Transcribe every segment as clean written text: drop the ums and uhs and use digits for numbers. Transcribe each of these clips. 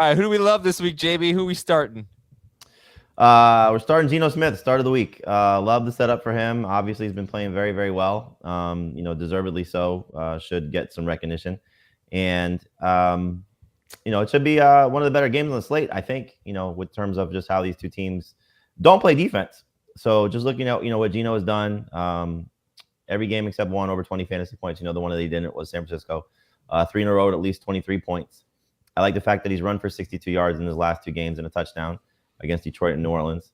right, who do we love this week, JB? Who we starting? We're starting Geno Smith, start of the week. Love the setup for him. Obviously, he's been playing very, very well. Deservedly so. Should get some recognition. And, it should be one of the better games on the slate, I think, with terms of just how these two teams don't play defense. So just looking at, what Geno has done, every game except one over 20 fantasy points. The one that he didn't was San Francisco. 3 in a row at least 23 points. I like the fact that he's run for 62 yards in his last 2 games and a touchdown against Detroit and New Orleans.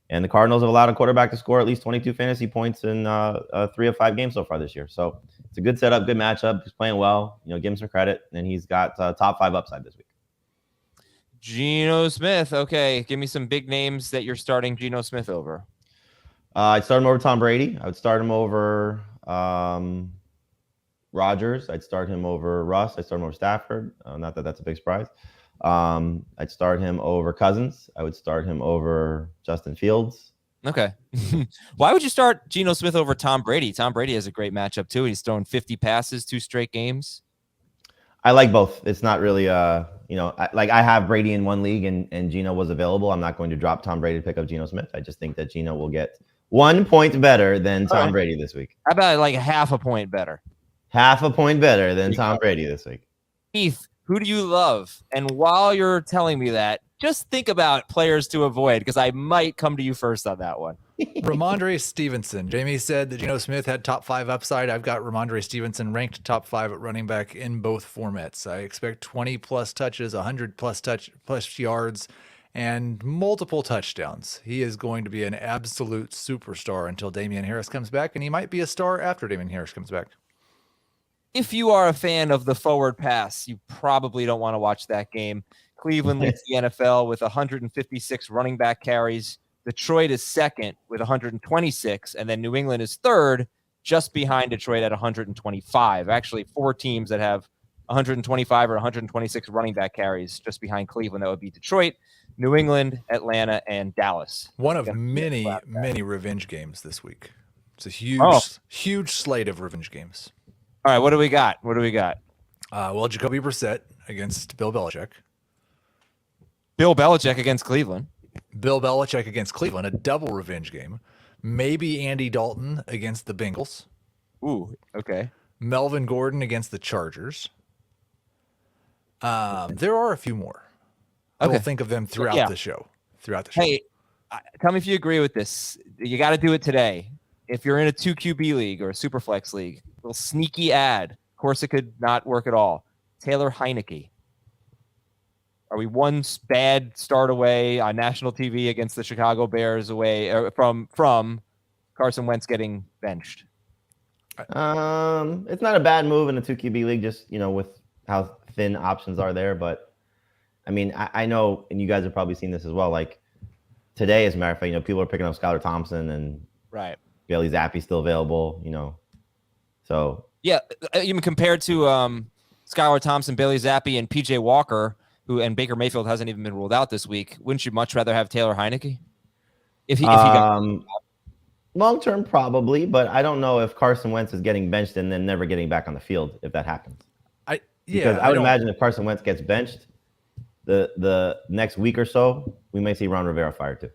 And the Cardinals have allowed a quarterback to score at least 22 fantasy points in 3 of 5 games so far this year. So it's a good setup, good matchup. He's playing well. Give him some credit. And he's got top 5 upside this week. Geno Smith. Okay, give me some big names that you're starting Geno Smith over. I'd start him over Tom Brady. I would start him over Rodgers. I'd start him over Russ. I'd start him over Stafford. Not that that's a big surprise. I'd start him over Cousins. I would start him over Justin Fields. Okay. Why would you start Geno Smith over Tom Brady? Tom Brady has a great matchup too. He's thrown 50 passes, 2 straight games. I like both. It's not really, I have Brady in one league and Geno was available. I'm not going to drop Tom Brady to pick up Geno Smith. I just think that Geno will get 1 point better than Tom Brady this week. How about like half a point better? Half a point better than Tom Brady this week. Keith, who do you love? And while you're telling me that, just think about players to avoid because I might come to you first on that one. Ramondre Stevenson. Jamie said that Geno Smith had top 5 upside. I've got Ramondre Stevenson ranked top 5 at running back in both formats. I expect 20 plus touches, 100 plus yards, and multiple touchdowns. He is going to be an absolute superstar until Damian Harris comes back, and he might be a star after Damian Harris comes back. If you are a fan of the forward pass, you probably don't want to watch that game. Cleveland leads the NFL with 156 running back carries. Detroit is second with 126, and then New England is third, just behind Detroit at 125. Actually, 4 teams that have 125 or 126 running back carries just behind Cleveland. That would be Detroit, New England, Atlanta, and Dallas. One of many revenge games this week. It's a huge slate of revenge games. All right, what do we got? Jacoby Brissett against Bill Belichick. Bill Belichick against Cleveland. Bill Belichick against Cleveland, a double revenge game. Maybe Andy Dalton against the Bengals. Ooh, okay. Melvin Gordon against the Chargers. There are a few more. I will think of them throughout the show. Hey, tell me if you agree with this. You got to do it today. If you're in a 2 QB league or a Superflex league, a little sneaky ad. Of course, it could not work at all. Taylor Heineke. Are we one bad start away on national TV against the Chicago Bears away from Carson Wentz getting benched? It's not a bad move in a 2 QB league, just, with how thin options are there. But, I mean, I know, and you guys have probably seen this as well, like today, as a matter of fact, people are picking up Skylar Thompson and right. Bailey Zappe's still available, So yeah, even compared to Skylar Thompson, Bailey Zappi, and PJ Walker, and Baker Mayfield hasn't even been ruled out this week. Wouldn't you much rather have Taylor Heineke? If he got long term, probably, but I don't know if Carson Wentz is getting benched and then never getting back on the field if that happens. I would imagine if Carson Wentz gets benched, the next week or so, we may see Ron Rivera fired too.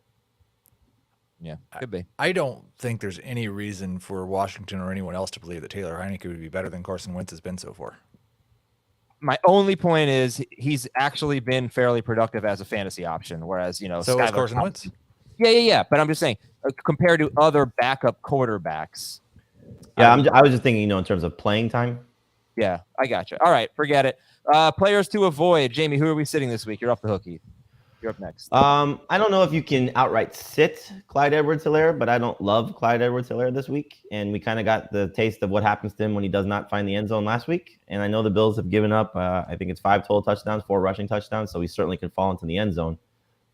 Yeah, could be. I don't think there's any reason for Washington or anyone else to believe that Taylor Heineke would be better than Carson Wentz has been so far. My only point is he's actually been fairly productive as a fantasy option, whereas, so is Carson Wentz. Yeah. But I'm just saying, compared to other backup quarterbacks. Yeah, I was just thinking, in terms of playing time. Yeah, I got you. All right, forget it. Players to avoid. Jamie, who are we sitting this week? You're off the hook, Heath. You're up next. I don't know if you can outright sit Clyde Edwards-Helaire, but I don't love Clyde Edwards-Helaire this week. And we kind of got the taste of what happens to him when he does not find the end zone last week. And I know the Bills have given up, I think it's 5 total touchdowns, 4 rushing touchdowns. So he certainly could fall into the end zone.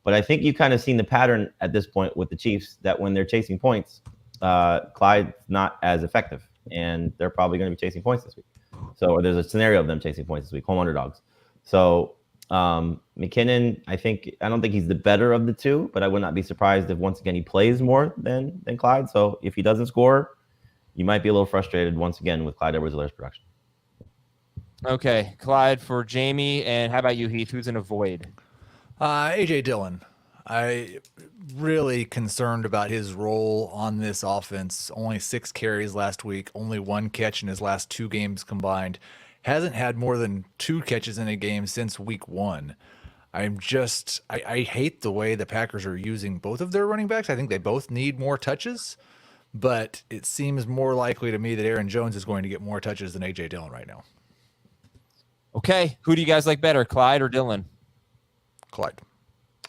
But I think you kind of seen the pattern at this point with the Chiefs that when they're chasing points, Clyde's not as effective. And they're probably going to be chasing points this week. So there's a scenario of them chasing points this week, home underdogs. So McKinnon, I don't think he's the better of the two, but I would not be surprised if once again he plays more than Clyde. So if he doesn't score, you might be a little frustrated once again with Clyde Edwards-Helaire's production. Okay, Clyde for Jamie, and how about you, Heath? Who's in a void? AJ Dillon. I really concerned about his role on this offense. Only 6 carries last week, only 1 catch in his last 2 games combined. Hasn't had more than 2 catches in a game since week 1. I hate the way the Packers are using both of their running backs. I think they both need more touches, but it seems more likely to me that Aaron Jones is going to get more touches than AJ Dillon right now. Okay, who do you guys like better, Clyde or Dillon? Clyde.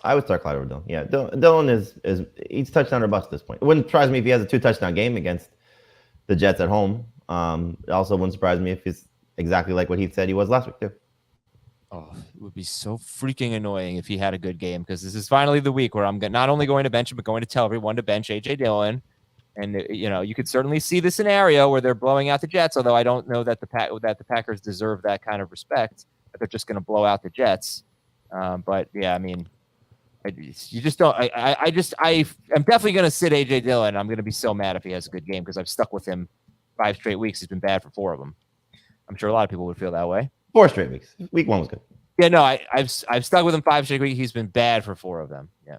I would start Clyde over Dillon. Yeah, Dillon is he's touchdown or bust at this point. It wouldn't surprise me if he has a 2-touchdown game against the Jets at home. It also wouldn't surprise me if he's exactly like what he said he was last week too. Oh, it would be so freaking annoying if he had a good game, because this is finally the week where I'm not only going to bench him, but going to tell everyone to bench AJ Dillon. And you could certainly see the scenario where they're blowing out the Jets, although I don't know that the Packers deserve that kind of respect. That they're just going to blow out the Jets. But yeah, I mean, you just don't. I'm definitely going to sit AJ Dillon. I'm going to be so mad if he has a good game, because I've stuck with him 5 straight weeks. He's been bad for 4 of them. I'm sure a lot of people would feel that way. 4 straight weeks. Week 1 was good. Yeah, no, I've stuck with him 5 straight weeks. He's been bad for 4 of them. Yeah.